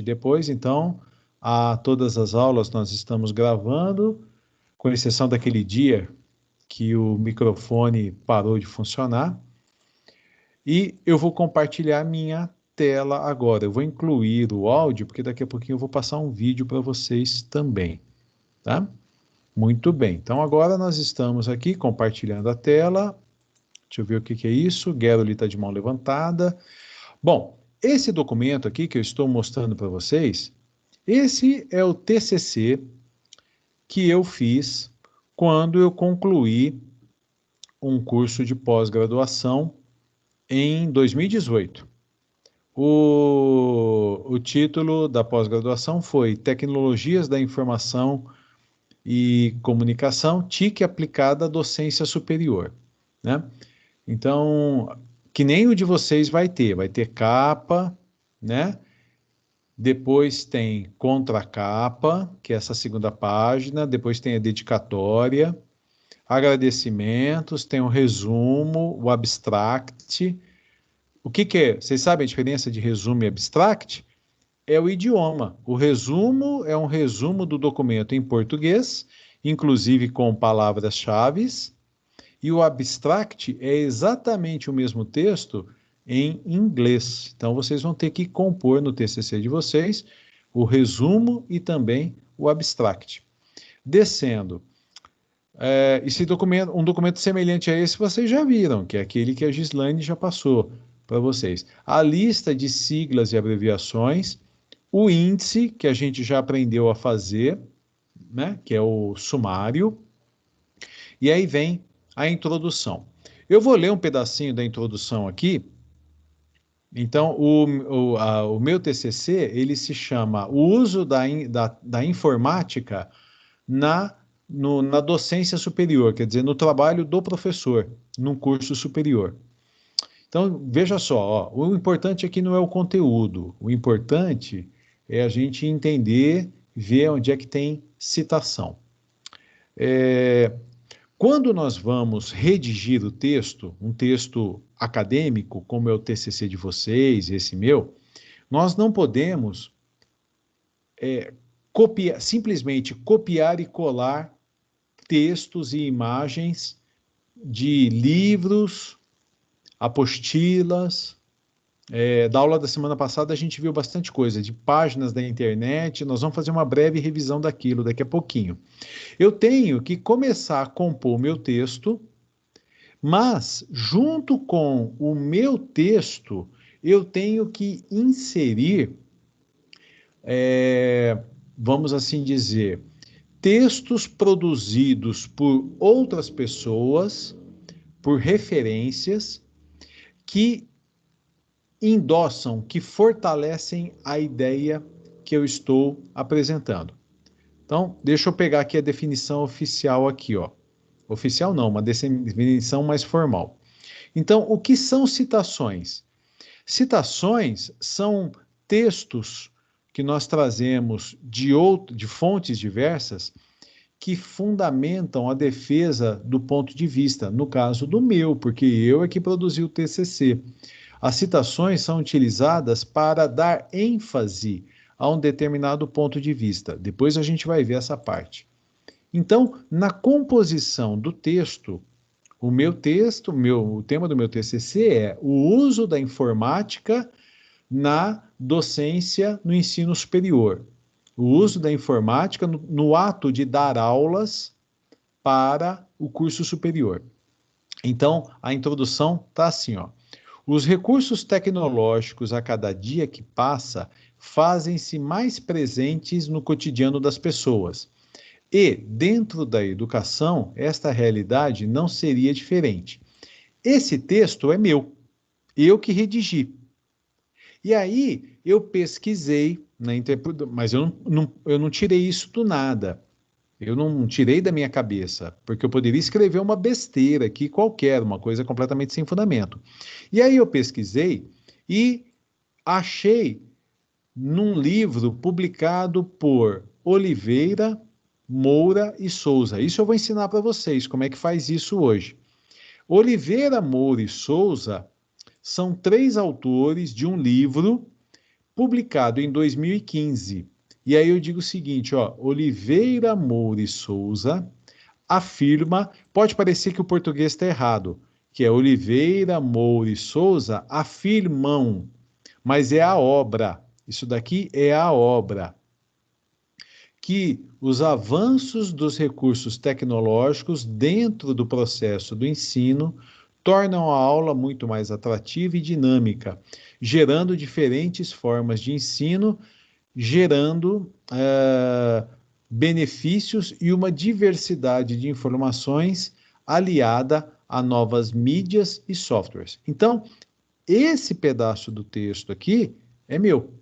assistir depois, então, a todas as aulas nós estamos gravando, com exceção daquele dia que o microfone parou de funcionar. E eu vou compartilhar minha tela agora. Eu vou incluir o áudio, porque daqui a pouquinho eu vou passar um vídeo para vocês também, tá? Muito bem. Então agora nós estamos aqui compartilhando a tela. Deixa eu ver o que é isso. Geroli está de mão levantada. Bom, esse documento aqui que eu estou mostrando para vocês, esse é o TCC que eu fiz quando eu concluí um curso de pós-graduação em 2018. O título da pós-graduação foi Tecnologias da Informação e Comunicação, TIC aplicada à docência superior, né? Então, que nem o de vocês vai ter capa, né? Depois tem contracapa, que é essa segunda página, depois tem a dedicatória, agradecimentos, tem o resumo, o abstract. O que é? Vocês sabem a diferença de resumo e abstract? É o idioma. O resumo é um resumo do documento em português, inclusive com palavras-chave, e o abstract é exatamente o mesmo texto em inglês. Então, vocês vão ter que compor no TCC de vocês o resumo e também o abstract. Descendo, esse documento, um documento semelhante a esse vocês já viram, que é aquele que a Gislaine já passou para vocês. A lista de siglas e abreviações, o índice, que a gente já aprendeu a fazer, né, que é o sumário, e aí vem a introdução. Eu vou ler um pedacinho da introdução aqui. Então, o meu TCC, ele se chama O uso da informática na docência superior, quer dizer, no trabalho do professor, num curso superior. Então, veja só, ó, o importante aqui não é o conteúdo, o importante é a gente entender, ver onde é que tem citação. Quando nós vamos redigir o texto, um texto acadêmico, como é o TCC de vocês, esse meu, nós não podemos simplesmente copiar e colar textos e imagens de livros, apostilas. Da aula da semana passada a gente viu bastante coisa, de páginas da internet, nós vamos fazer uma breve revisão daquilo daqui a pouquinho. Eu tenho que começar a compor o meu texto, mas junto com o meu texto, eu tenho que inserir, vamos assim dizer, textos produzidos por outras pessoas, por referências, que endossam, que fortalecem a ideia que eu estou apresentando. Então, deixa eu pegar aqui a definição oficial aqui, ó. Oficial não, uma definição mais formal. Então, o que são citações? Citações são textos que nós trazemos de fontes diversas que fundamentam a defesa do ponto de vista, no caso do meu, porque eu é que produzi o TCC. As citações são utilizadas para dar ênfase a um determinado ponto de vista. Depois a gente vai ver essa parte. Então, na composição do texto, o tema do meu TCC é o uso da informática na docência no ensino superior. O uso da informática no ato de dar aulas para o curso superior. Então, a introdução está assim, ó. Os recursos tecnológicos a cada dia que passa fazem-se mais presentes no cotidiano das pessoas. E, dentro da educação, esta realidade não seria diferente. Esse texto é meu, eu que redigi. E aí, eu pesquisei, mas eu não tirei isso do nada. Eu não tirei da minha cabeça, porque eu poderia escrever uma besteira aqui qualquer, uma coisa completamente sem fundamento. E aí eu pesquisei e achei num livro publicado por Oliveira, Moura e Souza. Isso eu vou ensinar para vocês, como é que faz isso hoje. Oliveira, Moura e Souza são 3 autores de um livro publicado em 2015. E aí eu digo o seguinte, ó, Oliveira Moura e Souza afirma, pode parecer que o português está errado, que é Oliveira Moura e Souza afirmam, mas é a obra. Isso daqui é a obra. Que os avanços dos recursos tecnológicos dentro do processo do ensino tornam a aula muito mais atrativa e dinâmica, gerando diferentes formas de ensino, gerando benefícios e uma diversidade de informações aliada a novas mídias e softwares. Então, esse pedaço do texto aqui é meu.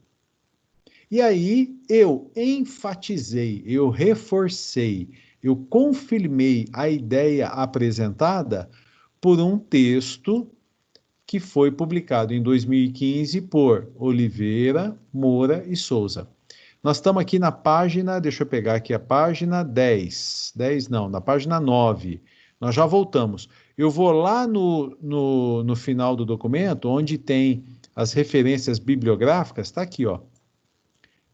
E aí eu enfatizei, eu reforcei, eu confirmei a ideia apresentada por um texto que foi publicado em 2015 por Oliveira, Moura e Souza. Nós estamos aqui na página, deixa eu pegar aqui a página 10. 10 não, na página 9. Nós já voltamos. Eu vou lá no final do documento, onde tem as referências bibliográficas, está aqui, ó.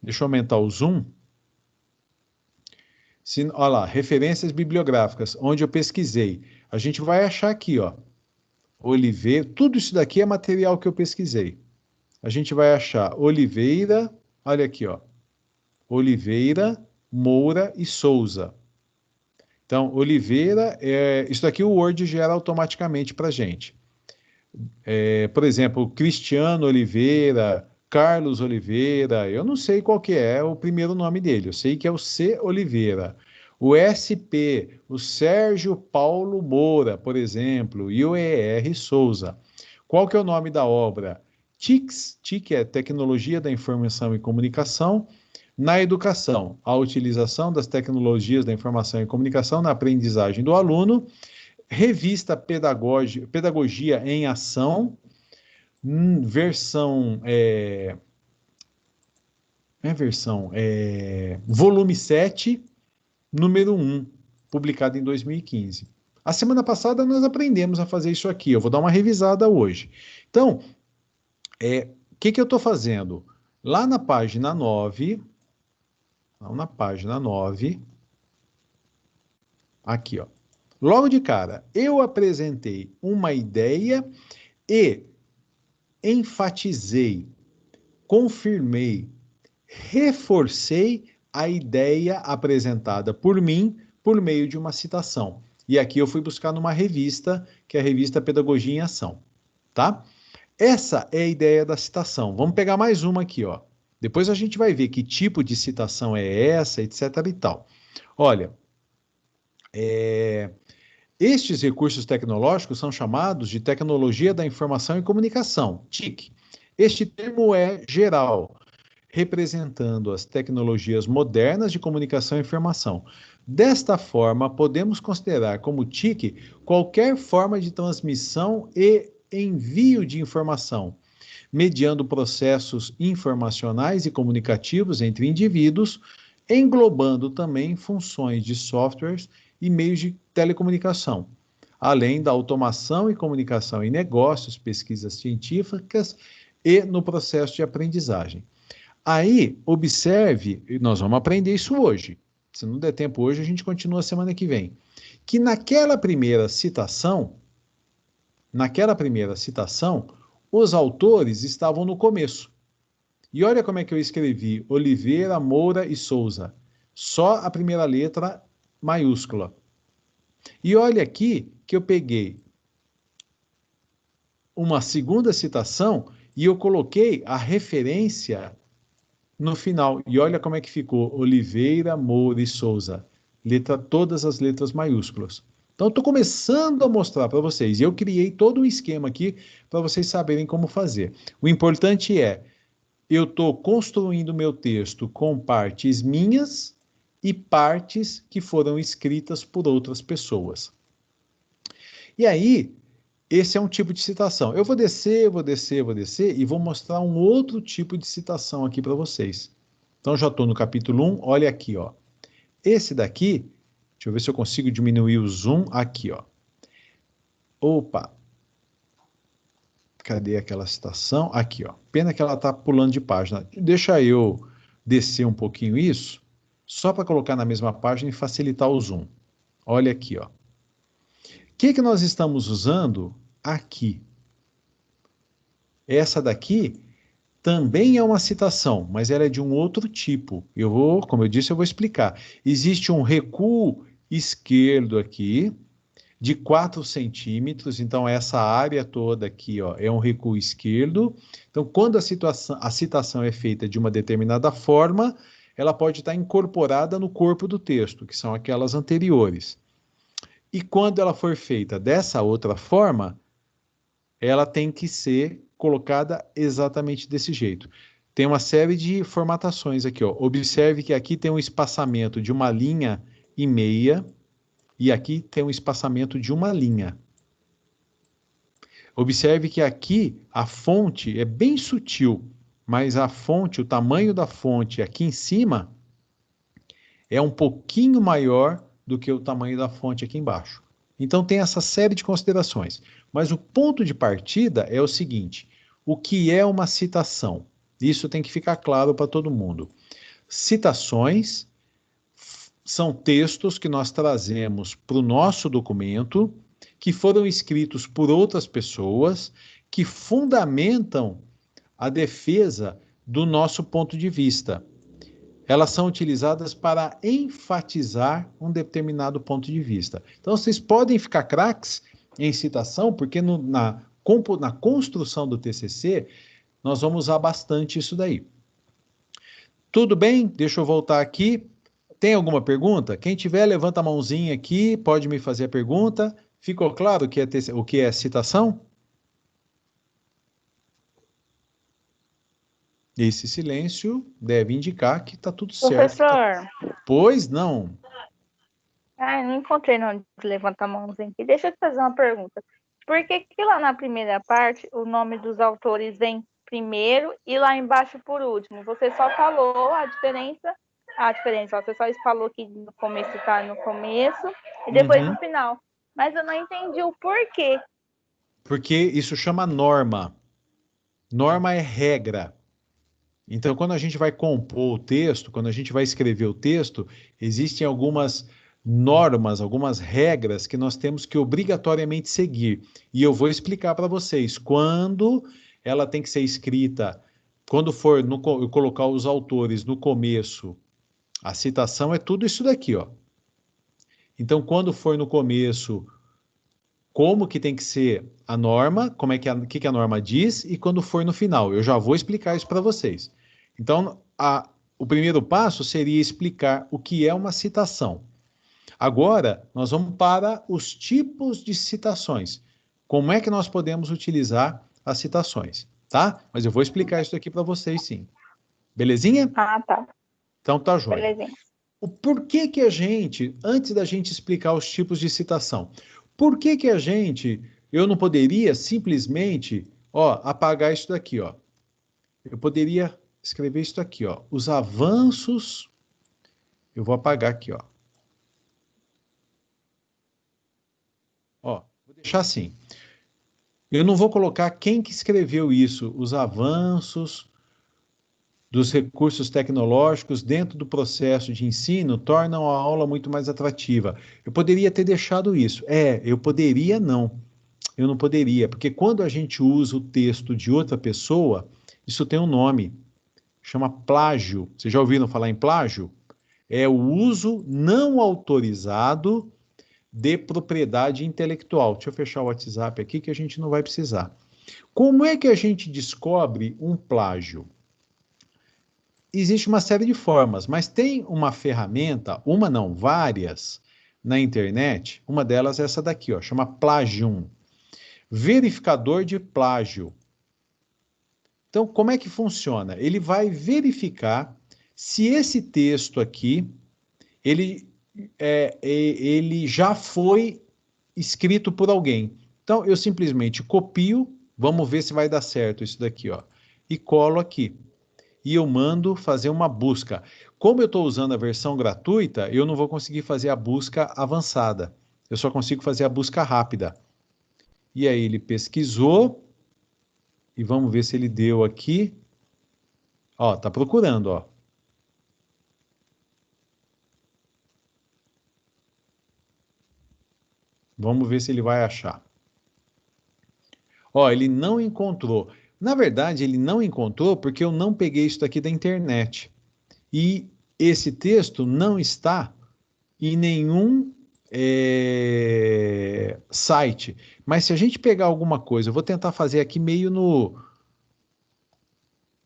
Deixa eu aumentar o zoom. Olha lá, referências bibliográficas, onde eu pesquisei. A gente vai achar aqui, ó, Oliveira, tudo isso daqui é material que eu pesquisei. A gente vai achar Oliveira, olha aqui, ó, Oliveira, Moura e Souza. Então, Oliveira, isso daqui o Word gera automaticamente para a gente. Por exemplo, Cristiano Oliveira, Carlos Oliveira, eu não sei qual que é o primeiro nome dele, eu sei que é o C. Oliveira. O SP, o Sérgio Paulo Moura, por exemplo, e o ER Souza. Qual que é o nome da obra? TICS, TIC é Tecnologia da Informação e Comunicação, na educação, a utilização das tecnologias da informação e comunicação na aprendizagem do aluno, revista Pedagogia em Ação, volume 7, número 1, publicado em 2015. A semana passada nós aprendemos a fazer isso aqui, eu vou dar uma revisada hoje. Então, o que eu estou fazendo? Lá na página 9, aqui, ó. Logo de cara, eu apresentei uma ideia e enfatizei, confirmei, reforcei a ideia apresentada por mim por meio de uma citação. E aqui eu fui buscar numa revista, que é a revista Pedagogia em Ação, tá? Essa é a ideia da citação. Vamos pegar mais uma aqui, ó. Depois a gente vai ver que tipo de citação é essa, etc e tal. Olha, estes recursos tecnológicos são chamados de tecnologia da informação e comunicação, TIC. Este termo é geral, representando as tecnologias modernas de comunicação e informação. Desta forma, podemos considerar como TIC qualquer forma de transmissão e envio de informação, mediando processos informacionais e comunicativos entre indivíduos, englobando também funções de softwares e meios de telecomunicação, além da automação e comunicação em negócios, pesquisas científicas e no processo de aprendizagem. Aí, observe, nós vamos aprender isso hoje. Se não der tempo hoje, a gente continua semana que vem. Que naquela primeira citação, os autores estavam no começo. E olha como é que eu escrevi, Oliveira, Moura e Souza. Só a primeira letra maiúscula. E olha aqui que eu peguei uma segunda citação e eu coloquei a referência no final. E olha como é que ficou, Oliveira, Moura e Souza. Todas as letras maiúsculas. Então, estou começando a mostrar para vocês. E eu criei todo um esquema aqui para vocês saberem como fazer. O importante é, eu estou construindo meu texto com partes minhas e partes que foram escritas por outras pessoas. E aí, esse é um tipo de citação. Eu vou descer e vou mostrar um outro tipo de citação aqui para vocês. Então, já estou no capítulo 1, olha aqui, ó. Esse daqui, deixa eu ver se eu consigo diminuir o zoom aqui, ó. Opa! Cadê aquela citação? Aqui, ó. Pena que ela está pulando de página. Deixa eu descer um pouquinho isso, só para colocar na mesma página e facilitar o zoom. Olha aqui, ó. O que nós estamos usando aqui? Essa daqui também é uma citação, mas ela é de um outro tipo. Eu vou, como eu disse, eu vou explicar. Existe um recuo esquerdo aqui, de 4 centímetros, então essa área toda aqui, ó, é um recuo esquerdo. Então, quando a citação é feita de uma determinada forma, ela pode estar incorporada no corpo do texto, que são aquelas anteriores. E quando ela for feita dessa outra forma, ela tem que ser colocada exatamente desse jeito. Tem uma série de formatações aqui, ó. Observe que aqui tem um espaçamento de 1,5 linha, e aqui tem um espaçamento de 1 linha. Observe que aqui a fonte é bem sutil, mas a fonte, o tamanho da fonte aqui em cima é um pouquinho maior do que o tamanho da fonte aqui embaixo. Então tem essa série de considerações. Mas o ponto de partida é o seguinte: o que é uma citação? Isso tem que ficar claro para todo mundo. Citações são textos que nós trazemos para o nosso documento, que foram escritos por outras pessoas, que fundamentam a defesa do nosso ponto de vista. Elas são utilizadas para enfatizar um determinado ponto de vista. Então, vocês podem ficar craques em citação, porque na construção do TCC, nós vamos usar bastante isso daí. Tudo bem? Deixa eu voltar aqui. Tem alguma pergunta? Quem tiver, levanta a mãozinha aqui, pode me fazer a pergunta. Ficou claro o que é citação? Esse silêncio deve indicar que está tudo certo. Professor. Pois não. Eu não encontrei não de levantar a mãozinha aqui. Deixa eu te fazer uma pergunta. Por que lá na primeira parte o nome dos autores vem primeiro e lá embaixo por último? Você só falou a diferença, você só falou que no começo está no começo e depois no final. Mas eu não entendi o porquê. Porque isso chama norma. Norma é regra. Então, quando a gente vai compor o texto, quando a gente vai escrever o texto, existem algumas normas, algumas regras que nós temos que obrigatoriamente seguir. E eu vou explicar para vocês quando ela tem que ser escrita, quando for eu colocar os autores no começo, a citação é tudo isso daqui, ó. Então, quando for no começo, como que tem que ser a norma, como é que que a norma diz, e quando for no final. Eu já vou explicar isso para vocês. Então, o primeiro passo seria explicar o que é uma citação. Agora, nós vamos para os tipos de citações. Como é que nós podemos utilizar as citações, tá? Mas eu vou explicar isso aqui para vocês, sim. Belezinha? Ah, tá. Então, tá joia. Belezinha. O porquê que a gente, antes da gente explicar os tipos de citação, por que que eu não poderia simplesmente, ó, apagar isso daqui, ó. Eu poderia escrever isso aqui, ó. Os avanços, eu vou apagar aqui, ó. Ó, vou deixar assim. Eu não vou colocar quem que escreveu isso, os avanços dos recursos tecnológicos dentro do processo de ensino tornam a aula muito mais atrativa. Eu poderia ter deixado isso. Eu poderia não. Eu não poderia, porque quando a gente usa o texto de outra pessoa, isso tem um nome, chama plágio. Vocês já ouviram falar em plágio? É o uso não autorizado de propriedade intelectual. Deixa eu fechar o WhatsApp aqui que a gente não vai precisar. Como é que a gente descobre um plágio? Existe uma série de formas, mas tem uma ferramenta, uma não, várias, na internet. Uma delas é essa daqui, ó, chama Plagium. Verificador de plágio. Então, como é que funciona? Ele vai verificar se esse texto aqui, ele já foi escrito por alguém. Então, eu simplesmente copio, vamos ver se vai dar certo isso daqui, ó, e colo aqui. E eu mando fazer uma busca. Como eu estou usando a versão gratuita, eu não vou conseguir fazer a busca avançada. Eu só consigo fazer a busca rápida. E aí ele pesquisou, e vamos ver se ele deu aqui. Ó, tá procurando, ó. Vamos ver se ele vai achar. Ó, ele não encontrou. Na verdade, ele não encontrou porque eu não peguei isso daqui da internet. E esse texto não está em nenhum site. Mas se a gente pegar alguma coisa, eu vou tentar fazer aqui meio no.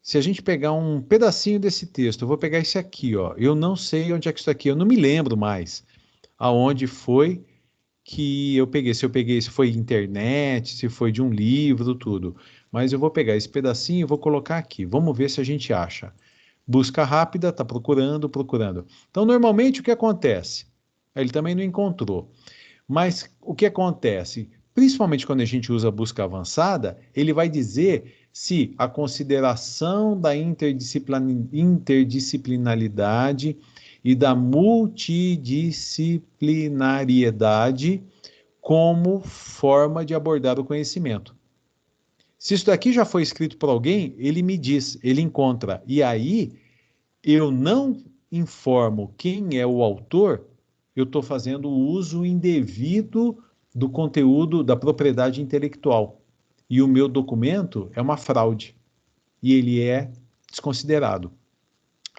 Se a gente pegar um pedacinho desse texto, eu vou pegar esse aqui, ó. Eu não sei onde é que isso aqui, eu não me lembro mais aonde foi que eu peguei. Se eu peguei, se foi internet, se foi de um livro, tudo. Mas eu vou pegar esse pedacinho e vou colocar aqui. Vamos ver se a gente acha. Busca rápida, tá procurando, procurando. Então, normalmente, o que acontece? Ele também não encontrou. Mas o que acontece? Principalmente quando a gente usa busca avançada, ele vai dizer se a consideração da interdisciplinaridade e da multidisciplinariedade como forma de abordar o conhecimento. Se isso daqui já foi escrito por alguém, ele me diz, ele encontra. E aí, eu não informo quem é o autor, eu estou fazendo o uso indevido do conteúdo da propriedade intelectual. E o meu documento é uma fraude. E ele é desconsiderado.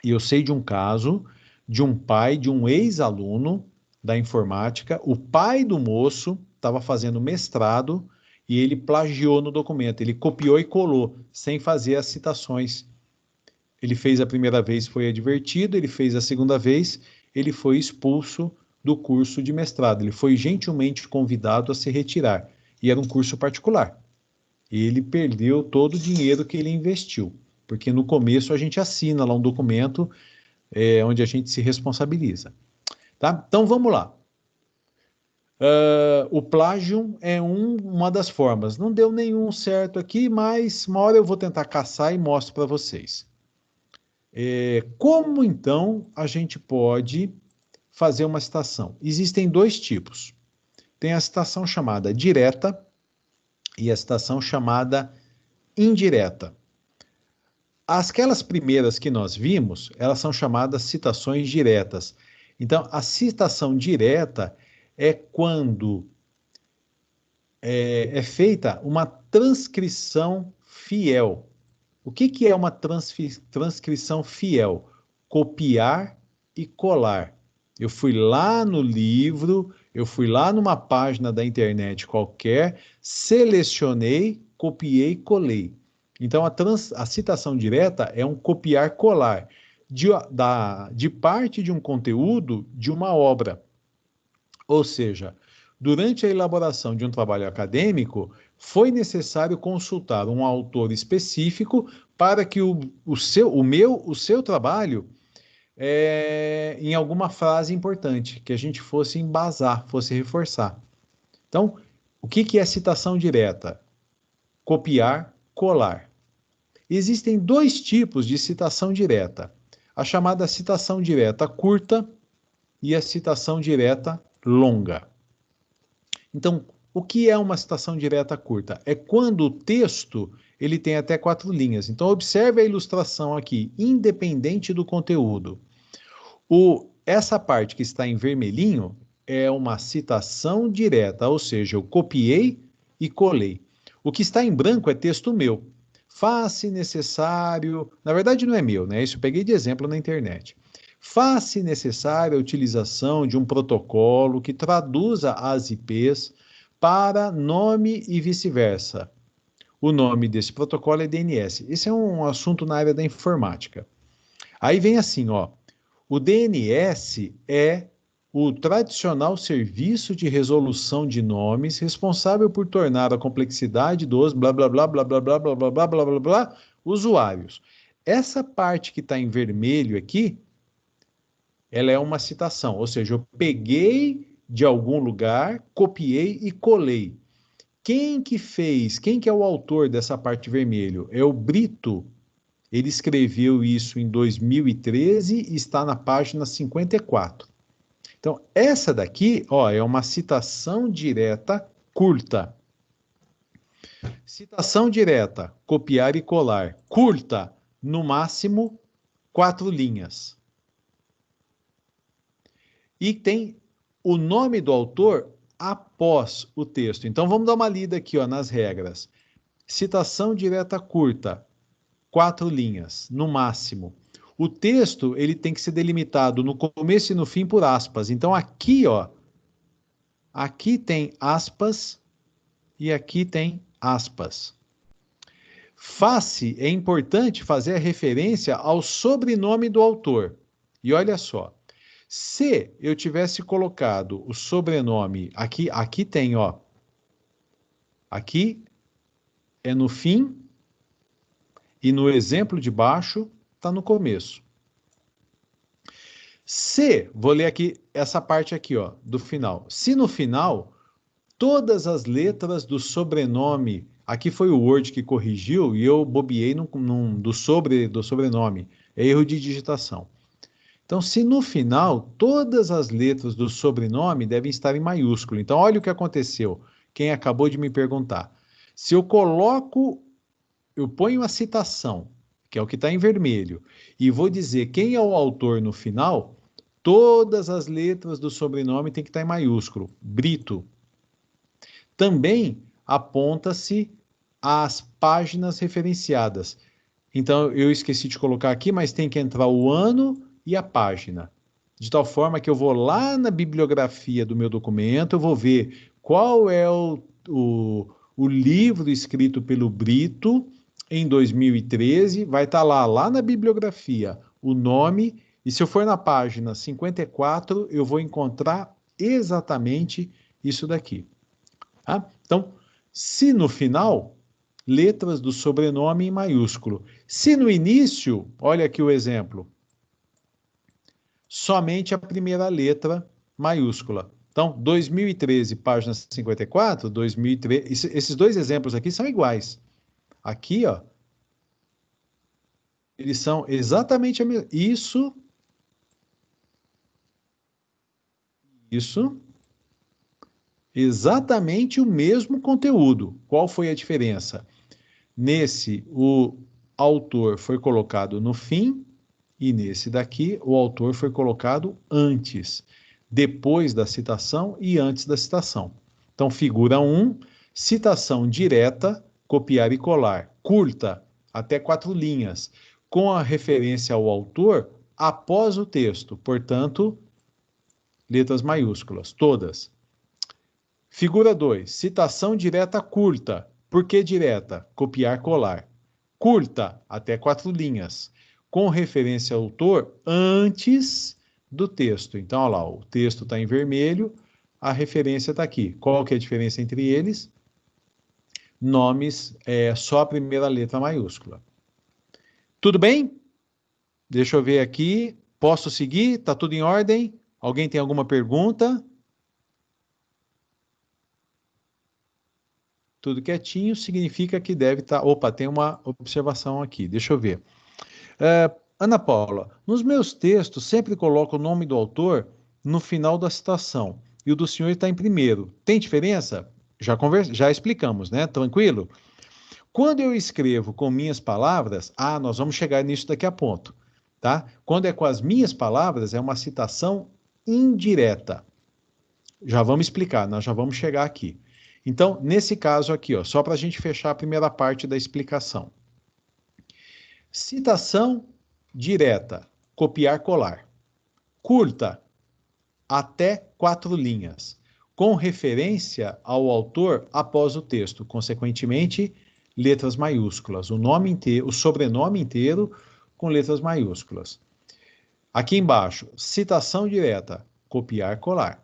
E eu sei de um caso de um pai de um ex-aluno da informática, o pai do moço estava fazendo mestrado e ele plagiou no documento, ele copiou e colou, sem fazer as citações. Ele fez a primeira vez, foi advertido, ele fez a segunda vez, ele foi expulso do curso de mestrado, ele foi gentilmente convidado a se retirar, e era um curso particular. Ele perdeu todo o dinheiro que ele investiu, porque no começo a gente assina lá um documento onde a gente se responsabiliza. Tá? Então vamos lá. O plágio é uma das formas. Não deu nenhum certo aqui, mas uma hora eu vou tentar caçar e mostro para vocês. Como então a gente pode fazer uma citação? Existem dois tipos. Tem a citação chamada direta e a citação chamada indireta. Aquelas primeiras que nós vimos, elas são chamadas citações diretas. Então, a citação direta é quando é feita uma transcrição fiel. O que é uma transcrição fiel? Copiar e colar. Eu fui lá no livro, eu fui lá numa página da internet qualquer, selecionei, copiei e colei. Então, a citação direta é um copiar-colar de parte de um conteúdo de uma obra. Ou seja, durante a elaboração de um trabalho acadêmico, foi necessário consultar um autor específico para que o seu trabalho, em alguma frase importante, que a gente fosse embasar, fosse reforçar. Então, o que é citação direta? Copiar, colar. Existem dois tipos de citação direta: a chamada citação direta curta e a citação direta longa. Então, o que é uma citação direta curta? É quando o texto ele tem até 4 linhas. Então, observe a ilustração aqui, independente do conteúdo. Essa parte que está em vermelhinho é uma citação direta, ou seja, eu copiei e colei. O que está em branco é texto meu. Faz-se necessário, na verdade não é meu, né? Isso eu peguei de exemplo na internet. Faz-se necessária a utilização de um protocolo que traduza as IPs para nome e vice-versa. O nome desse protocolo é DNS. Esse é um assunto na área da informática. Aí vem assim, ó. O DNS é o tradicional serviço de resolução de nomes responsável por tornar a complexidade dos blá blá blá blá blá blá blá blá blá blá blá blá usuários. Essa parte que está em vermelho aqui, ela é uma citação, ou seja, eu peguei de algum lugar, copiei e colei. Quem que é o autor dessa parte vermelho? É o Brito. Ele escreveu isso em 2013 e está na página 54. Então, essa daqui, ó, é uma citação direta curta. Citação direta, copiar e colar. Curta, no máximo, 4 linhas. E tem o nome do autor após o texto. Então, vamos dar uma lida aqui, ó, nas regras. Citação direta curta, 4 linhas, no máximo. O texto, ele tem que ser delimitado no começo e no fim por aspas. Então, aqui, ó, aqui tem aspas e aqui tem aspas. Face, é importante fazer a referência ao sobrenome do autor. E olha só, se eu tivesse colocado o sobrenome, aqui tem, ó, aqui é no fim e no exemplo de baixo está no começo. Se, vou ler aqui essa parte aqui, ó, do final. Se no final, todas as letras do sobrenome, aqui foi o Word que corrigiu e eu bobiei do sobrenome, é erro de digitação. Então, se no final, todas as letras do sobrenome devem estar em maiúsculo. Então, olha o que aconteceu. Quem acabou de me perguntar. Se eu ponho a citação, que é o que está em vermelho, e vou dizer quem é o autor no final, todas as letras do sobrenome têm que estar em maiúsculo. Brito. Também aponta-se as páginas referenciadas. Então, eu esqueci de colocar aqui, mas tem que entrar o ano e a página. De tal forma que eu vou lá na bibliografia do meu documento, eu vou ver qual é o livro escrito pelo Brito em 2013, vai estar lá na bibliografia, o nome, e se eu for na página 54, eu vou encontrar exatamente isso daqui. Tá? Então, se no final, letras do sobrenome em maiúsculo. Se no início, olha aqui o exemplo, somente a primeira letra maiúscula. Então, 2013, página 54, 2013, esses dois exemplos aqui são iguais. Aqui, ó, eles são exatamente a mesma. Isso, exatamente o mesmo conteúdo. Qual foi a diferença? Nesse, o autor foi colocado no fim, e nesse daqui, o autor foi colocado antes, depois da citação e antes da citação. Então, figura 1, citação direta, copiar e colar, curta, até 4 linhas, com a referência ao autor após o texto, portanto, letras maiúsculas, todas. Figura 2, citação direta curta. Por que direta? Copiar, colar. Curta, até 4 linhas, com referência ao autor antes do texto. Então, olha lá, o texto está em vermelho, a referência está aqui. Qual que é a diferença entre eles? Nomes, só a primeira letra maiúscula. Tudo bem? Deixa eu ver aqui. Posso seguir? Está tudo em ordem? Alguém tem alguma pergunta? Tudo quietinho significa que deve estar... Opa, tem uma observação aqui. Deixa eu ver. Ana Paula, nos meus textos sempre coloco o nome do autor no final da citação e o do senhor está em primeiro. Tem diferença? Já explicamos, né? Tranquilo? Quando eu escrevo com minhas palavras, nós vamos chegar nisso daqui a ponto, tá? Quando é com as minhas palavras, é uma citação indireta. Já vamos explicar, nós já vamos chegar aqui. Então, nesse caso aqui, ó, só para a gente fechar a primeira parte da explicação. Citação direta, copiar, colar. Curta, até 4 linhas, com referência ao autor após o texto, consequentemente, letras maiúsculas. O nome inteiro, o sobrenome inteiro com letras maiúsculas. Aqui embaixo, citação direta, copiar, colar.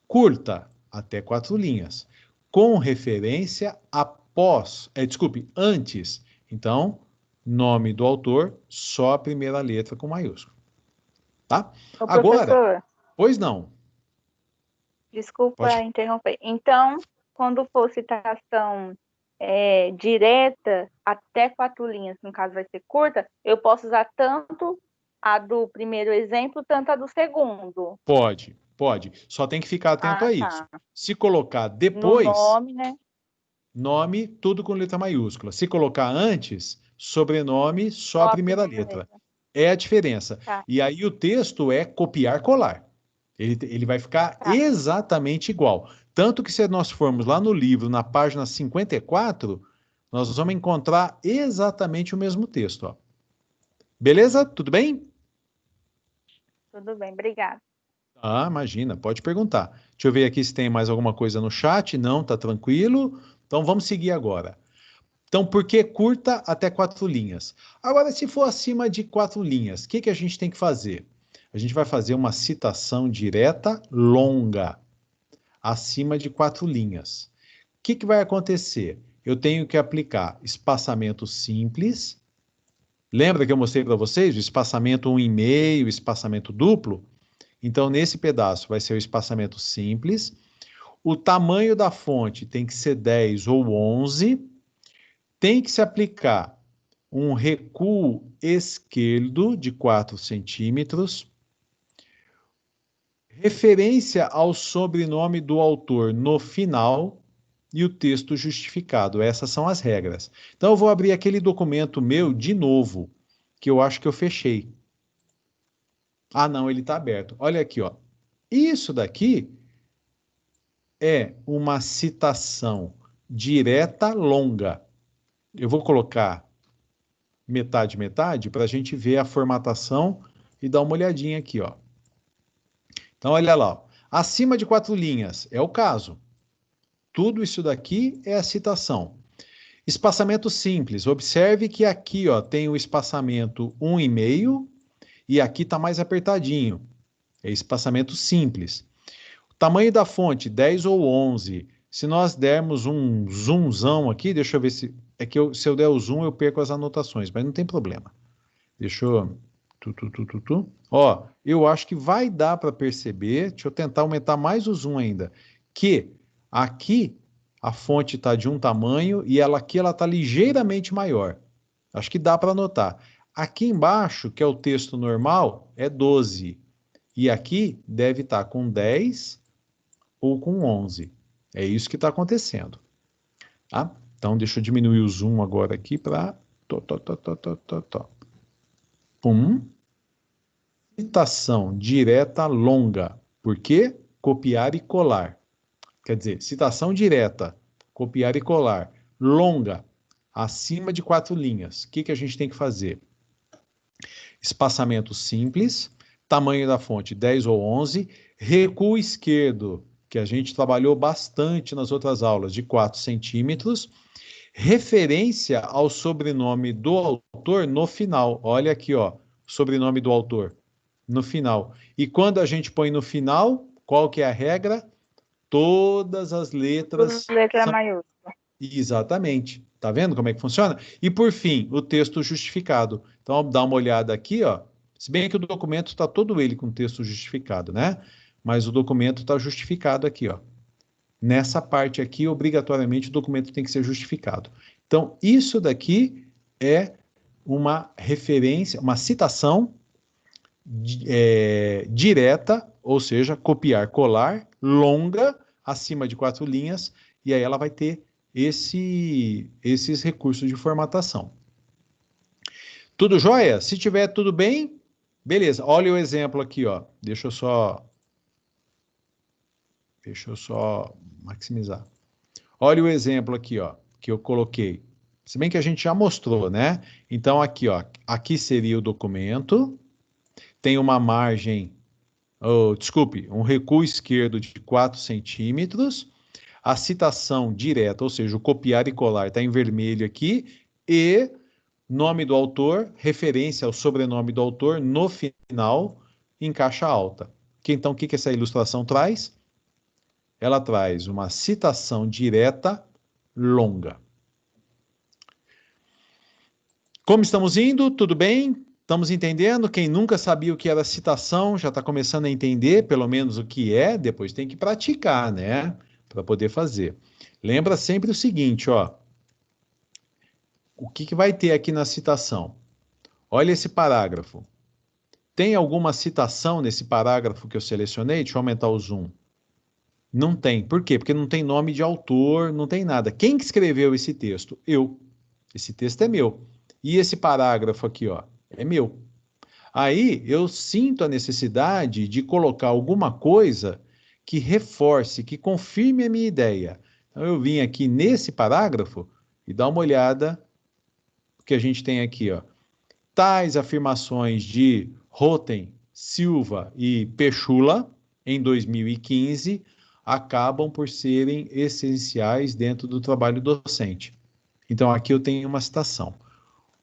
Curta, até 4 linhas, com referência antes. Então, nome do autor, só a primeira letra com maiúsculo. Tá? Ô, Agora, professor, pois não. desculpa interromper. Então, quando for citação direta, até 4 linhas, no caso vai ser curta, eu posso usar tanto a do primeiro exemplo, tanto a do segundo. Pode. Só tem que ficar atento a isso. Tá. Se colocar No depois, nome, né? nome, tudo com letra maiúscula. Se colocar antes, sobrenome, só a Só a primeira primeira letra. letra. É a diferença. Tá, E aí o texto é copiar, colar. Ele vai ficar tá. exatamente igual. Tanto que se nós formos lá no livro, na página 54, nós vamos encontrar exatamente o mesmo texto. Ó. Beleza? Tudo bem? Tudo bem, obrigada. Ah, imagina, pode perguntar. Deixa eu ver aqui se tem mais alguma coisa no chat. Não, tá tranquilo. Então vamos seguir agora. Então, por que curta até 4 linhas? Agora, se for acima de 4 linhas, o que a gente tem que fazer? A gente vai fazer uma citação direta longa, acima de 4 linhas. O que vai acontecer? Eu tenho que aplicar espaçamento simples. Lembra que eu mostrei para vocês o espaçamento 1,5, espaçamento duplo? Então, nesse pedaço vai ser o espaçamento simples. O tamanho da fonte tem que ser 10 ou 11. Tem que se aplicar um recuo esquerdo de 4 centímetros. Referência ao sobrenome do autor no final e o texto justificado. Essas são as regras. Então, eu vou abrir aquele documento meu de novo, que eu acho que eu fechei. Ah, não, ele está aberto. Olha aqui, ó. Isso daqui é uma citação direta longa. Eu vou colocar metade, metade, para a gente ver a formatação e dar uma olhadinha aqui, ó. Então, olha lá. Ó. Acima de 4 linhas é o caso. Tudo isso daqui é a citação. Espaçamento simples. Observe que aqui ó, tem o espaçamento 1,5 e aqui está mais apertadinho. É espaçamento simples. O tamanho da fonte, 10 ou 11. Se nós dermos um zoomzão aqui, deixa eu ver se... É que se eu der o zoom, eu perco as anotações, mas não tem problema. Deixa eu... Ó, eu acho que vai dar para perceber, deixa eu tentar aumentar mais o zoom ainda, que aqui a fonte está de um tamanho e aqui ela está ligeiramente maior. Acho que dá para notar. Aqui embaixo, que é o texto normal, é 12. E aqui deve estar com 10 ou com 11. É isso que está acontecendo. Tá? Então, deixa eu diminuir o zoom agora aqui para... Pum. Citação direta longa. Por quê? Copiar e colar. Quer dizer, citação direta, copiar e colar. Longa, acima de 4 linhas. O que a gente tem que fazer? Espaçamento simples, tamanho da fonte 10 ou 11, recuo esquerdo, que a gente trabalhou bastante nas outras aulas, de 4 centímetros, referência ao sobrenome do autor no final. Olha aqui, ó, sobrenome do autor no final. E quando a gente põe no final, qual que é a regra? Todas as letras Letra são... maiúscula. Exatamente. Tá vendo como é que funciona? E por fim, o texto justificado. Então, dá uma olhada aqui, ó. Se bem que o documento está todo ele com texto justificado, né? Mas o documento está justificado aqui, ó. Nessa parte aqui, obrigatoriamente, o documento tem que ser justificado. Então, isso daqui é uma referência, uma citação direta, ou seja, copiar, colar, longa, acima de 4 linhas, e aí ela vai ter esses recursos de formatação. Tudo jóia? Se tiver tudo bem, beleza. Olha o exemplo aqui, ó. Deixa eu só maximizar. Olha o exemplo aqui, ó, que eu coloquei. Se bem que a gente já mostrou, né? Então aqui, ó, aqui seria o documento, tem uma margem, desculpe, um recuo esquerdo de 4 centímetros, a citação direta, ou seja, o copiar e colar está em vermelho aqui, e nome do autor, referência ao sobrenome do autor no final, em caixa alta. Então, o que essa ilustração traz? Ela traz uma citação direta longa. Como estamos indo? Tudo bem? Estamos entendendo? Quem nunca sabia o que era citação já está começando a entender, pelo menos o que é, depois tem que praticar, né? Para poder fazer. Lembra sempre o seguinte, ó. O que vai ter aqui na citação? Olha esse parágrafo. Tem alguma citação nesse parágrafo que eu selecionei? Deixa eu aumentar o zoom. Não tem. Por quê? Porque não tem nome de autor, não tem nada. Quem que escreveu esse texto? Eu. Esse texto é meu. E esse parágrafo aqui, ó, é meu. Aí eu sinto a necessidade de colocar alguma coisa que reforce, que confirme a minha ideia. Então eu vim aqui nesse parágrafo e dá uma olhada o que a gente tem aqui, ó. Tais afirmações de Rotem, Silva e Pechula, em 2015, acabam por serem essenciais dentro do trabalho docente. Então, aqui eu tenho uma citação.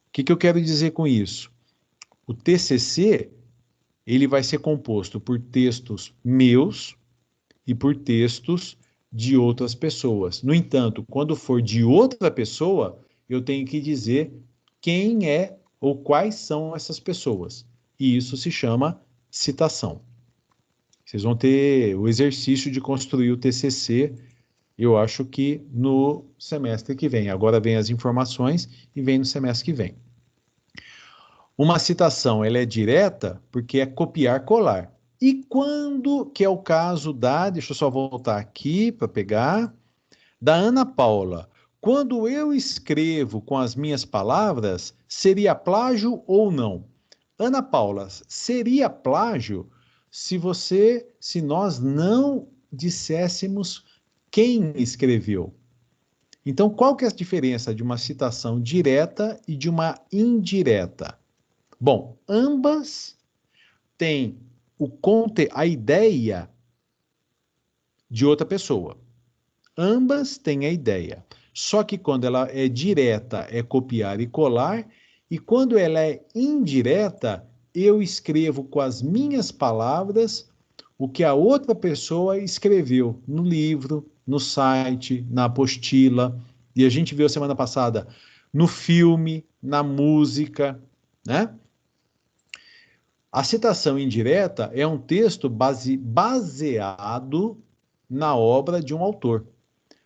O que eu quero dizer com isso? O TCC, ele vai ser composto por textos meus e por textos de outras pessoas. No entanto, quando for de outra pessoa, eu tenho que dizer quem é ou quais são essas pessoas. E isso se chama citação. Vocês vão ter o exercício de construir o TCC, eu acho que no semestre que vem. Agora vem as informações e vem no semestre que vem. Uma citação, ela é direta porque é copiar, colar. E quando, que é o caso deixa eu só voltar aqui para pegar, da Ana Paula. Quando eu escrevo com as minhas palavras, seria plágio ou não? Ana Paula, seria plágio se nós não disséssemos quem escreveu. Então, qual que é a diferença de uma citação direta e de uma indireta? Bom, ambas têm a ideia de outra pessoa. Ambas têm a ideia. Só que quando ela é direta, é copiar e colar, e quando ela é indireta, eu escrevo com as minhas palavras o que a outra pessoa escreveu no livro, no site, na apostila, e a gente viu semana passada no filme, na música, né? A citação indireta é um texto baseado na obra de um autor.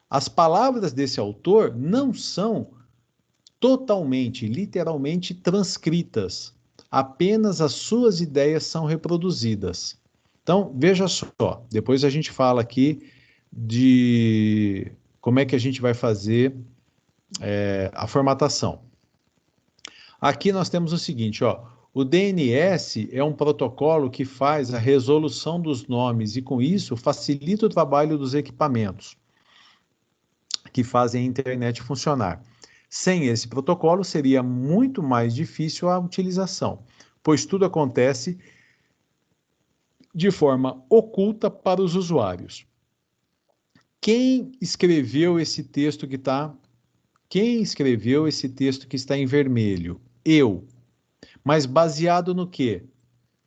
As palavras desse autor não são totalmente, literalmente transcritas. Apenas as suas ideias são reproduzidas. Então, veja só, depois a gente fala aqui de como é que a gente vai fazer a formatação. Aqui nós temos o seguinte, ó, o DNS é um protocolo que faz a resolução dos nomes e, com isso, facilita o trabalho dos equipamentos que fazem a internet funcionar. Sem esse protocolo, seria muito mais difícil a utilização, pois tudo acontece de forma oculta para os usuários. Quem escreveu esse texto que está em vermelho? Eu. Mas baseado no quê?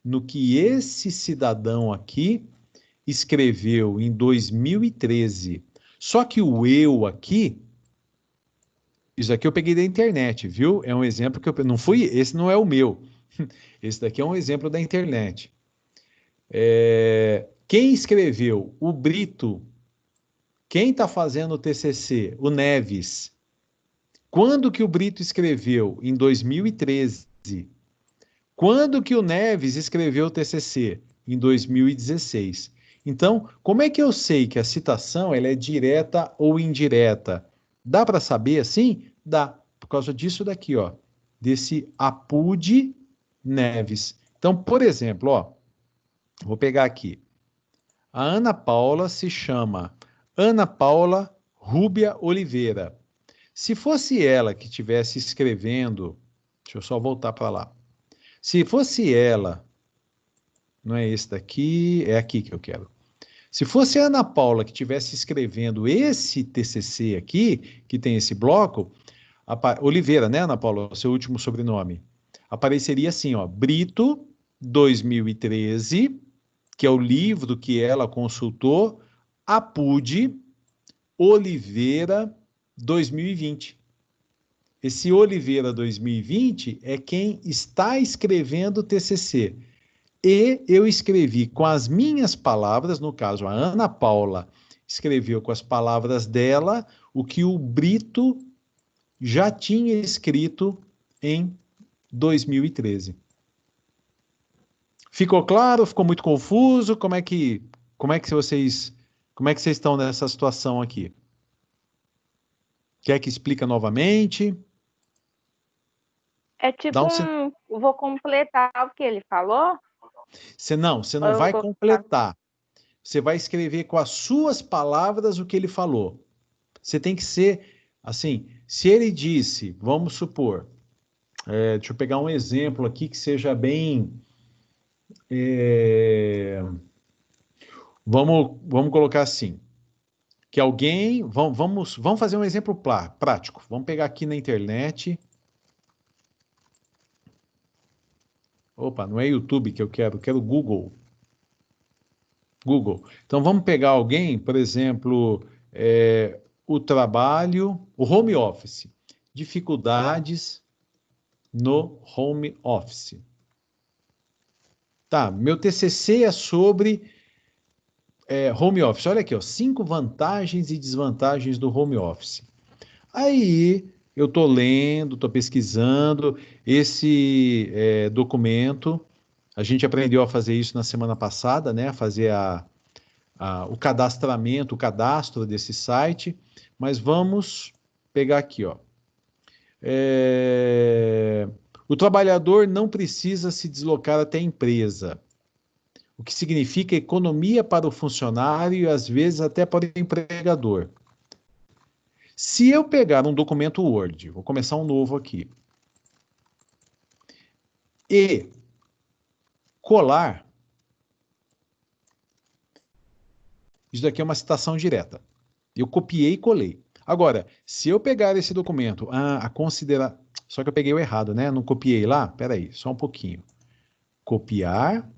No que esse cidadão aqui escreveu em 2013. Só que o eu aqui, isso aqui eu peguei da internet, viu? É um exemplo que não fui, esse não é o meu. Esse daqui é um exemplo da internet. Quem escreveu? O Brito. Quem está fazendo o TCC? O Neves. Quando que o Brito escreveu? Em 2013. Quando que o Neves escreveu o TCC? Em 2016. Então, como é que eu sei que a citação ela é direta ou indireta? Dá para saber assim? Dá, por causa disso daqui, ó, desse Apude Neves. Então, por exemplo, ó, vou pegar aqui. A Ana Paula se chama Ana Paula Rúbia Oliveira. Se fosse ela que estivesse escrevendo, deixa eu só voltar para lá. Se fosse ela, não é esse daqui, é aqui que eu quero. Se fosse a Ana Paula que estivesse escrevendo esse TCC aqui, que tem esse bloco, Oliveira, né, Ana Paula, seu último sobrenome, apareceria assim, ó, Brito, 2013, que é o livro que ela consultou, Apude, Oliveira, 2020. Esse Oliveira 2020 é quem está escrevendo o TCC. E eu escrevi com as minhas palavras, no caso, a Ana Paula escreveu com as palavras dela o que o Brito já tinha escrito em 2013. Ficou claro? Ficou muito confuso? Como é que Como é que vocês estão nessa situação aqui? Quer que explique novamente? É Dá tipo um, vou completar o que ele falou? você não Ou eu vai vou... completar. Você vai escrever com as suas palavras o que ele falou. Você tem que ser, assim, se ele disse, vamos supor, deixa eu pegar um exemplo aqui que seja bem... vamos colocar assim, que alguém... Vamos fazer um exemplo prático. Vamos pegar aqui na internet... Opa, não é YouTube que eu quero Google. Google. Então vamos pegar alguém, por exemplo, o trabalho, o home office, dificuldades no home office. Tá, meu TCC é sobre home office. Olha aqui, ó, 5 vantagens e desvantagens do home office. Aí eu estou lendo, estou pesquisando esse documento. A gente aprendeu a fazer isso na semana passada, né? A fazer o cadastramento, o cadastro desse site. Mas vamos pegar aqui, ó. O trabalhador não precisa se deslocar até a empresa, o que significa economia para o funcionário e às vezes até para o empregador. Se eu pegar um documento Word, vou começar um novo aqui, e colar, isso daqui é uma citação direta. Eu copiei e colei. Agora, se eu pegar esse documento, a considerar. Só que eu peguei o errado, né? Não copiei lá? Peraí, só um pouquinho. Copiar.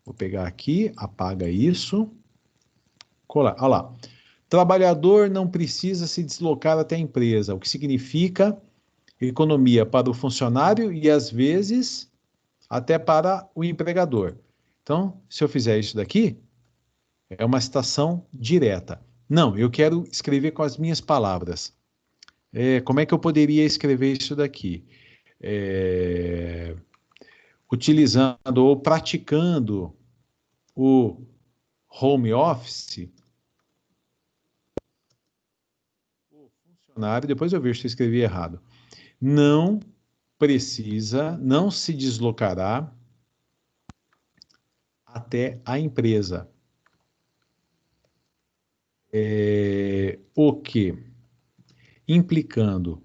Vou pegar aqui, apaga isso. Colar. Olha lá. Trabalhador não precisa se deslocar até a empresa, o que significa economia para o funcionário e, às vezes, até para o empregador. Então, se eu fizer isso daqui, é uma citação direta. Não, eu quero escrever com as minhas palavras. Como é que eu poderia escrever isso daqui? Utilizando ou praticando o home office, o funcionário, depois eu vejo se eu escrevi errado, não precisa, não se deslocará até a empresa. O que? Implicando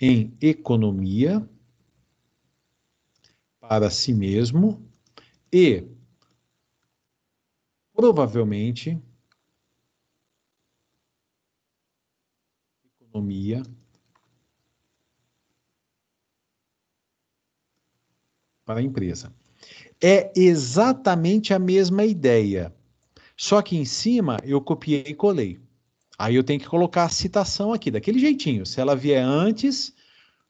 em economia para si mesmo e provavelmente economia para a empresa. É exatamente a mesma ideia, só que em cima eu copiei e colei. Aí eu tenho que colocar a citação aqui, daquele jeitinho. Se ela vier antes,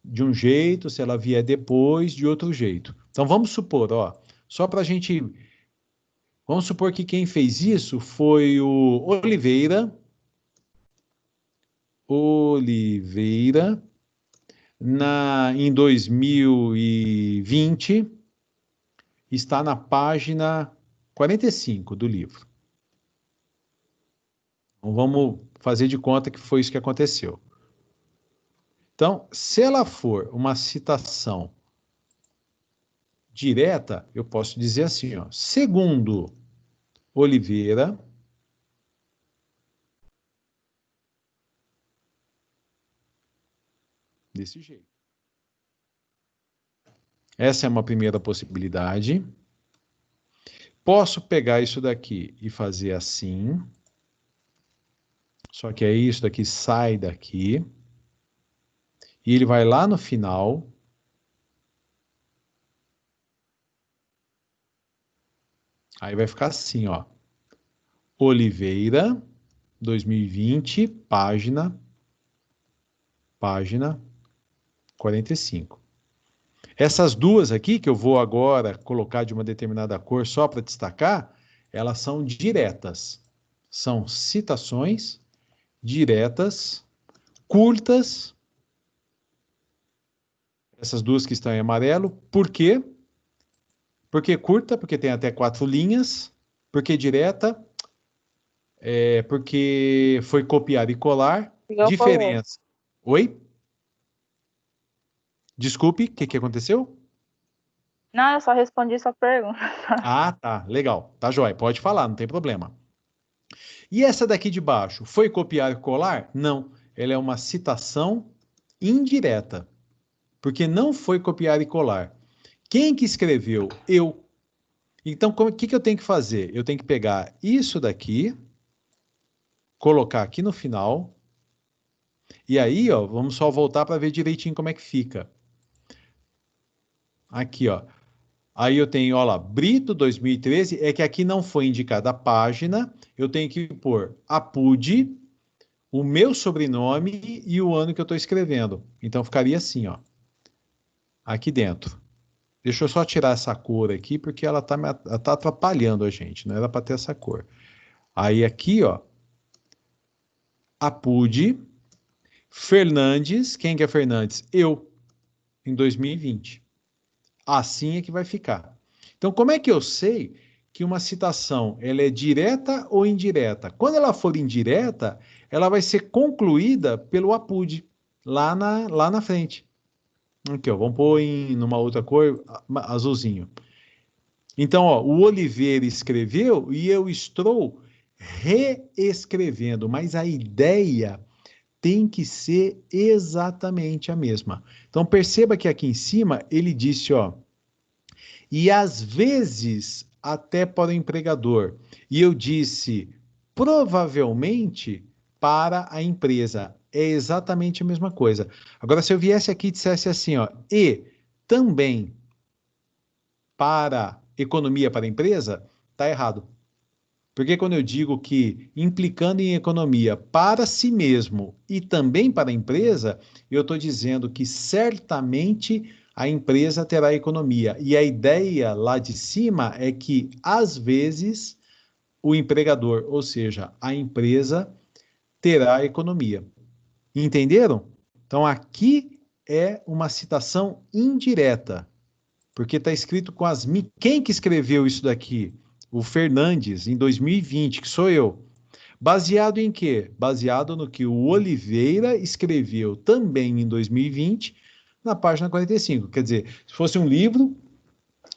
de um jeito, se ela vier depois, de outro jeito. Então vamos supor, ó, só para a gente. Vamos supor que quem fez isso foi o Oliveira. Oliveira, em 2020, está na página 45 do livro. Então vamos fazer de conta que foi isso que aconteceu. Então, se ela for uma citação direta, eu posso dizer assim, ó, segundo Oliveira, desse jeito. Essa é uma primeira possibilidade. Posso pegar isso daqui e fazer assim. Só que aí isso daqui sai daqui. E ele vai lá no final. Aí vai ficar assim, ó. Oliveira, 2020, página 45. Essas duas aqui, que eu vou agora colocar de uma determinada cor só para destacar, elas são diretas. São citações diretas, curtas. Essas duas que estão em amarelo. Por quê? Porque curta, porque tem até 4 linhas. Porque direta, É porque foi copiar e colar. Eu falei. Diferença. Oi? Desculpe, o que aconteceu? Não, eu só respondi sua pergunta. Ah, tá, legal. Tá joia, pode falar, não tem problema. E essa daqui de baixo, foi copiar e colar? Não, ela é uma citação indireta, porque não foi copiar e colar. Quem que escreveu? Eu. Então, o que eu tenho que fazer? Eu tenho que pegar isso daqui, colocar aqui no final, e aí, ó, vamos só voltar para ver direitinho como é que fica. Aqui, ó. Aí eu tenho, ó lá, Brito 2013, é que aqui não foi indicada a página, eu tenho que pôr APUD, o meu sobrenome e o ano que eu estou escrevendo. Então ficaria assim, ó, aqui dentro. Deixa eu só tirar essa cor aqui, porque ela tá atrapalhando a gente, não era para ter essa cor. Aí aqui, ó, APUD, Fernandes, quem que é Fernandes? Eu, em 2020. Assim é que vai ficar. Então, como é que eu sei que uma citação ela é direta ou indireta? Quando ela for indireta, ela vai ser concluída pelo APUD, lá na frente. Aqui, ó, vamos pôr numa outra cor, azulzinho. Então, ó, o Oliveira escreveu e eu estou reescrevendo, mas a ideia tem que ser exatamente a mesma. Então, perceba que aqui em cima ele disse, ó, e às vezes até para o empregador. E eu disse, provavelmente para a empresa. É exatamente a mesma coisa. Agora, se eu viesse aqui e dissesse assim, ó, e também para economia para a empresa, tá errado. Porque quando eu digo que implicando em economia para si mesmo e também para a empresa, eu estou dizendo que certamente a empresa terá economia. E a ideia lá de cima é que, às vezes, o empregador, ou seja, a empresa, terá economia. Entenderam? Então, aqui é uma citação indireta, porque está escrito com as... Quem que escreveu isso daqui? O Fernandes, em 2020, que sou eu. Baseado em quê? Baseado no que o Oliveira escreveu também em 2020, na página 45. Quer dizer, se fosse um livro,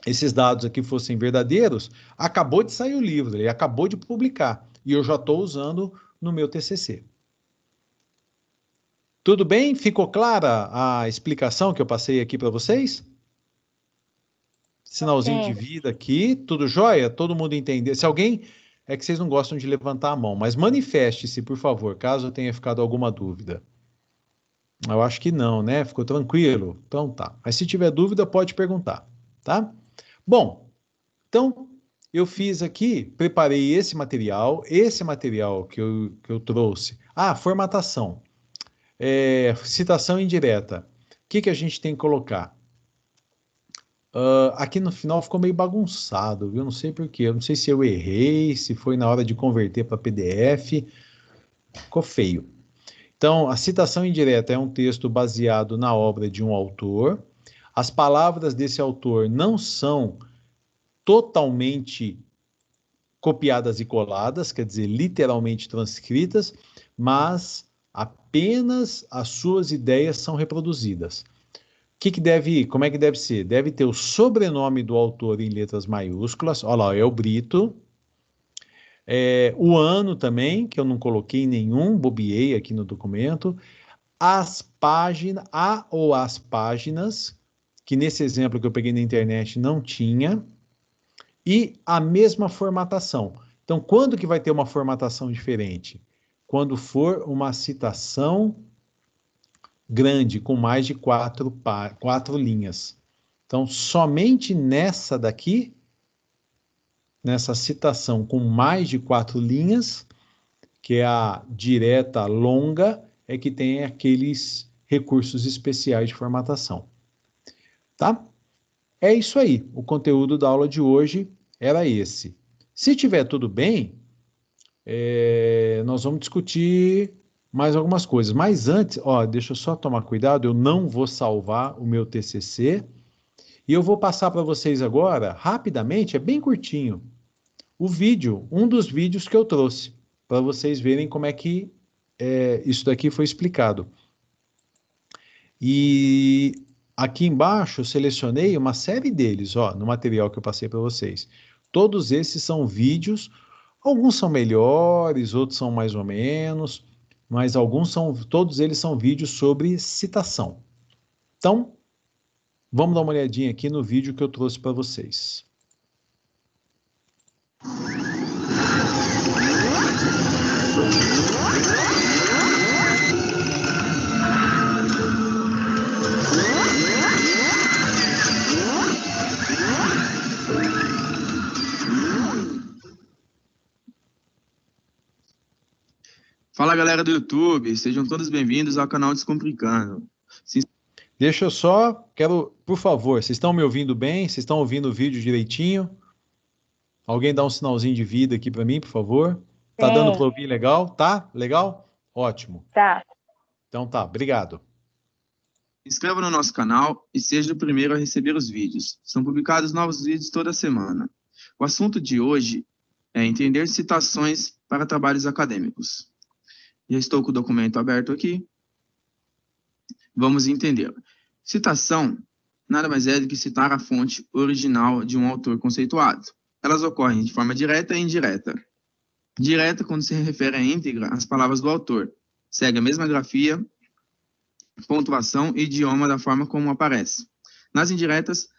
esses dados aqui fossem verdadeiros, acabou de sair o livro, ele acabou de publicar, e eu já estou usando no meu TCC. Tudo bem? Ficou clara a explicação que eu passei aqui para vocês? Sinalzinho de Sim. vida aqui, tudo jóia? Todo mundo entender. Se alguém é que vocês não gostam de levantar a mão, mas manifeste-se, por favor, caso tenha ficado alguma dúvida. Eu acho que não, né? Ficou tranquilo? Então tá. Mas se tiver dúvida, pode perguntar, tá? Bom, então eu fiz aqui, preparei esse material que eu trouxe. Ah, formatação. Citação indireta. O que a gente tem que colocar? Aqui no final ficou meio bagunçado, viu? Não sei por quê. Eu não sei se eu errei, se foi na hora de converter para PDF. Ficou feio. Então, a citação indireta é um texto baseado na obra de um autor. As palavras desse autor não são totalmente copiadas e coladas, quer dizer, literalmente transcritas, mas apenas as suas ideias são reproduzidas. Como é que deve ser? Deve ter o sobrenome do autor em letras maiúsculas. Olha lá, é o Brito. O ano também, que eu não coloquei nenhum, bobiei aqui no documento. As páginas, a ou as páginas, que nesse exemplo que eu peguei na internet não tinha. E a mesma formatação. Então, quando que vai ter uma formatação diferente? Quando for uma citação grande, com mais de quatro linhas. Então, somente nessa daqui, nessa citação com mais de 4 linhas, que é a direta longa, é que tem aqueles recursos especiais de formatação. Tá? É isso aí. O conteúdo da aula de hoje era esse. Se tiver tudo bem, nós vamos discutir mais algumas coisas. Mas antes, ó, deixa eu só tomar cuidado, eu não vou salvar o meu TCC e eu vou passar para vocês agora, rapidamente, é bem curtinho, um dos vídeos que eu trouxe. para vocês verem como é que isso daqui foi explicado. E aqui embaixo eu selecionei uma série deles, ó, no material que eu passei para vocês. Todos esses são vídeos, alguns são melhores, outros são mais ou menos, mas todos eles são vídeos sobre citação. Então, vamos dar uma olhadinha aqui no vídeo que eu trouxe para vocês. Fala, galera do YouTube, sejam todos bem-vindos ao canal Descomplicando. Deixa eu por favor, vocês estão me ouvindo bem? Vocês estão ouvindo o vídeo direitinho? Alguém dá um sinalzinho de vida aqui para mim, por favor? Tá dando para ouvir legal? Tá? Legal? Ótimo. Tá. Então tá, obrigado. Se inscreva no nosso canal e seja o primeiro a receber os vídeos. São publicados novos vídeos toda semana. O assunto de hoje é entender citações para trabalhos acadêmicos. Já estou com o documento aberto aqui. Vamos entender. Citação nada mais é do que citar a fonte original de um autor conceituado. Elas ocorrem de forma direta e indireta. Direta, quando se refere à íntegra às palavras do autor. Segue a mesma grafia, pontuação e idioma da forma como aparece. Nas indiretas,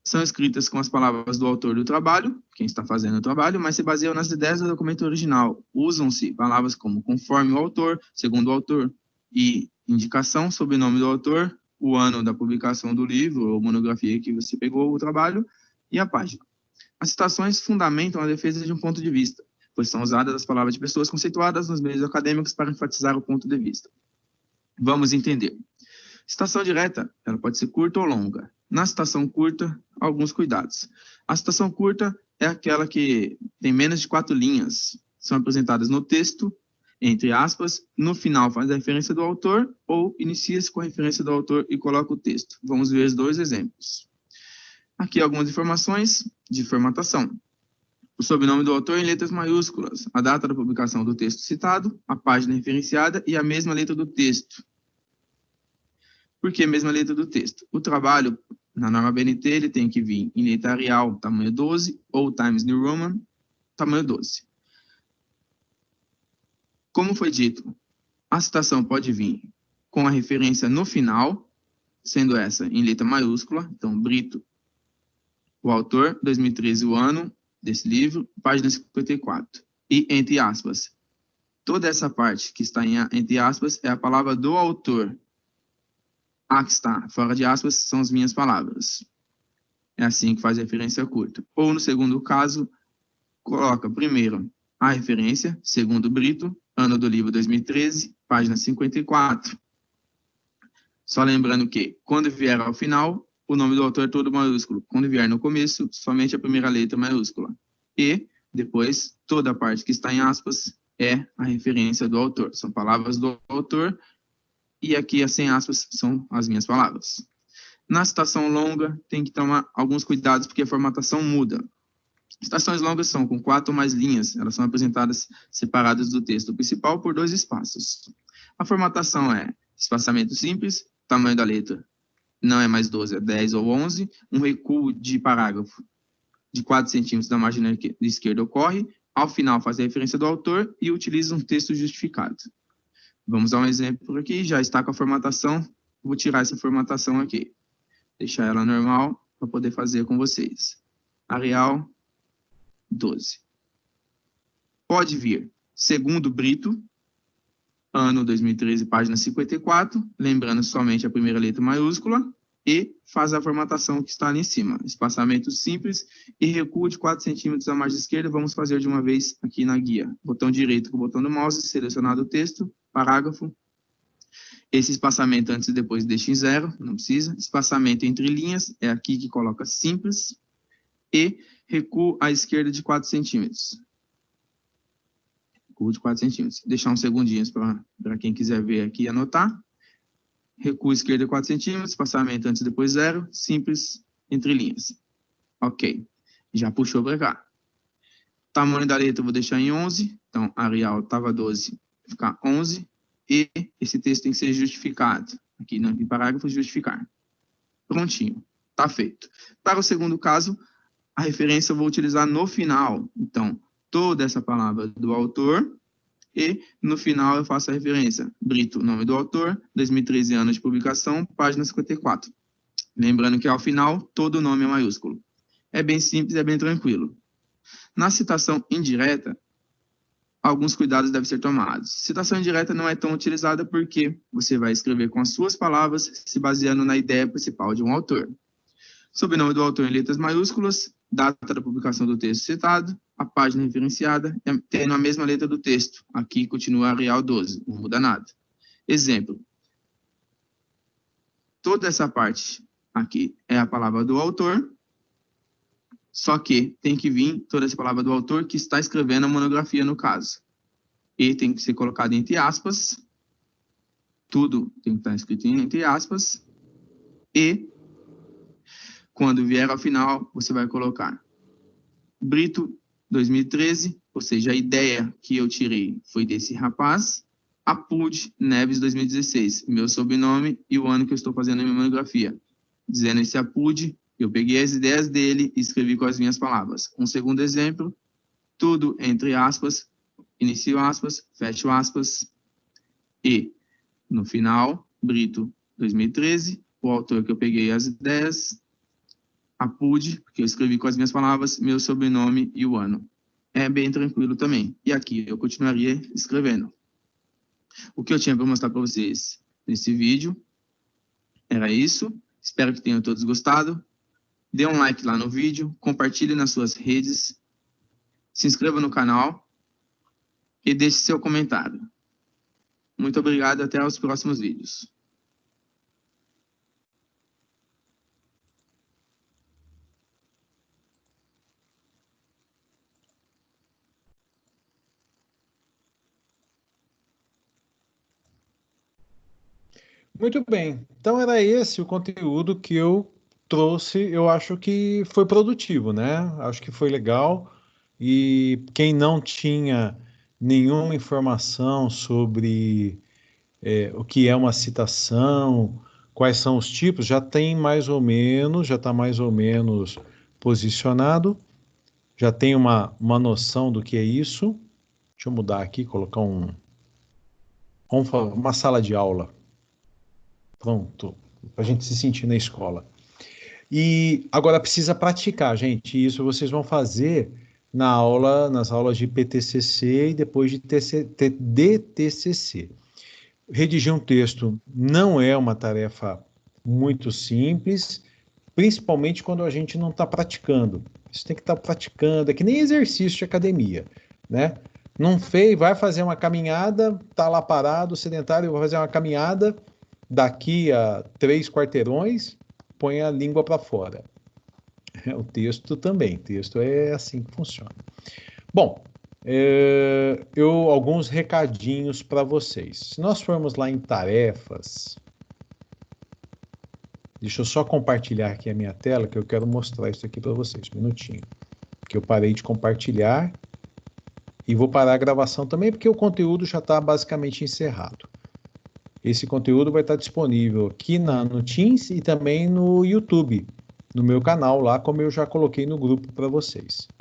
são escritas com as palavras do autor do trabalho, quem está fazendo o trabalho, mas se baseiam nas ideias do documento original. Usam-se palavras como conforme o autor, segundo o autor, e indicação sobre o nome do autor, o ano da publicação do livro ou monografia que você pegou o trabalho e a página. As citações fundamentam a defesa de um ponto de vista, pois são usadas as palavras de pessoas conceituadas nos meios acadêmicos para enfatizar o ponto de vista. Vamos entender. Citação direta, ela pode ser curta ou longa. Na citação curta, alguns cuidados. A citação curta é aquela que tem menos de 4 linhas. São apresentadas no texto, entre aspas, no final faz a referência do autor ou inicia-se com a referência do autor e coloca o texto. Vamos ver os dois exemplos. Aqui algumas informações de formatação. O sobrenome do autor em letras maiúsculas, a data da publicação do texto citado, a página referenciada e a mesma letra do texto. Por que a mesma letra do texto? O trabalho, na norma BNT, ele tem que vir em letra Arial, tamanho 12, ou Times New Roman, tamanho 12. Como foi dito, a citação pode vir com a referência no final, sendo essa em letra maiúscula, então, Brito, o autor, 2013, o ano desse livro, página 54. E, entre aspas, toda essa parte que está entre aspas é a palavra do autor. A que está fora de aspas são as minhas palavras. É assim que faz referência curta. Ou, no segundo caso, coloca primeiro a referência, segundo Brito, ano do livro 2013, página 54. Só lembrando que, quando vier ao final, o nome do autor é todo maiúsculo. Quando vier no começo, somente a primeira letra maiúscula. E, depois, toda a parte que está em aspas é a referência do autor. São palavras do autor. E aqui as sem aspas são as minhas palavras. Na citação longa, tem que tomar alguns cuidados, porque a formatação muda. Citações longas são com 4 ou mais linhas. Elas são apresentadas separadas do texto principal por 2 espaços. A formatação é espaçamento simples, tamanho da letra não é mais 12, é 10 ou 11. Um recuo de parágrafo de 4 centímetros da margem esquerda ocorre. Ao final, faz a referência do autor e utiliza um texto justificado. Vamos dar um exemplo aqui, já está com a formatação, vou tirar essa formatação aqui, deixar ela normal para poder fazer com vocês. Arial 12. Pode vir, segundo Brito, ano 2013, página 54, lembrando somente a primeira letra maiúscula, e faz a formatação que está ali em cima, espaçamento simples e recuo de 4 centímetros da margem esquerda. Vamos fazer de uma vez aqui na guia. Botão direito com o botão do mouse, selecionado o texto, parágrafo. Esse espaçamento antes e depois deixa em 0, não precisa. Espaçamento entre linhas, é aqui que coloca simples. E recuo à esquerda de 4 centímetros. Recuo de 4 centímetros. Deixar uns segundinhos para quem quiser ver aqui e anotar. Recuo esquerda 4 centímetros, espaçamento antes e depois 0, simples, entre linhas. Ok. Já puxou para cá. Tamanho da letra eu vou deixar em 11. Então, Arial estava 12, vai ficar 11. E esse texto tem que ser justificado. Aqui no parágrafo, justificar. Prontinho. Está feito. Para o segundo caso, a referência eu vou utilizar no final. Então, toda essa palavra do autor e no final eu faço a referência. Brito, nome do autor, 2013 anos de publicação, página 54. Lembrando que ao final, todo o nome é maiúsculo. É bem simples, é bem tranquilo. Na citação indireta, alguns cuidados devem ser tomados. Citação indireta não é tão utilizada porque você vai escrever com as suas palavras, se baseando na ideia principal de um autor. Sobrenome do autor em letras maiúsculas, data da publicação do texto citado, a página referenciada, tendo a mesma letra do texto. Aqui continua Arial 12, não muda nada. Exemplo. Toda essa parte aqui é a palavra do autor, só que tem que vir toda essa palavra do autor que está escrevendo a monografia, no caso. E tem que ser colocado entre aspas. Tudo tem que estar escrito entre aspas. E, quando vier ao final, você vai colocar Brito, 2013, ou seja, a ideia que eu tirei foi desse rapaz. Apud, Neves, 2016, meu sobrenome e o ano que eu estou fazendo a minha monografia. Dizendo esse Apud, eu peguei as ideias dele e escrevi com as minhas palavras. Um segundo exemplo, tudo entre aspas, inicio aspas, fecho aspas, e, no final, Brito, 2013, o autor que eu peguei as ideias, Apud, porque eu escrevi com as minhas palavras, meu sobrenome e o ano. É bem tranquilo também. E aqui eu continuaria escrevendo. O que eu tinha para mostrar para vocês nesse vídeo era isso. Espero que tenham todos gostado. Dê um like lá no vídeo, compartilhe nas suas redes, se inscreva no canal e deixe seu comentário. Muito obrigado, até os próximos vídeos. Muito bem. Então era esse o conteúdo que eu trouxe. Eu acho que foi produtivo, né? Acho que foi legal. E quem não tinha nenhuma informação sobre o que é uma citação, quais são os tipos, já tem mais ou menos, já está mais ou menos posicionado, já tem uma noção do que é isso. Deixa eu mudar aqui, colocar uma sala de aula. Pronto, para a gente se sentir na escola. E agora precisa praticar, gente. Isso vocês vão fazer nas aulas de PTCC e depois de DTCC. Redigir um texto não é uma tarefa muito simples, principalmente quando a gente não está praticando. Isso tem que estar praticando, é que nem exercício de academia, né? Não fez, vai fazer uma caminhada, está lá parado, sedentário, vai fazer uma caminhada, daqui a 3 quarteirões, põe a língua para fora. O texto também, texto é assim que funciona. Bom, alguns recadinhos para vocês. Se nós formos lá em tarefas, deixa eu só compartilhar aqui a minha tela, que eu quero mostrar isso aqui para vocês, um minutinho. Que eu parei de compartilhar e vou parar a gravação também, porque o conteúdo já está basicamente encerrado. Esse conteúdo vai estar disponível aqui no Teams e também no YouTube, no meu canal lá, como eu já coloquei no grupo para vocês.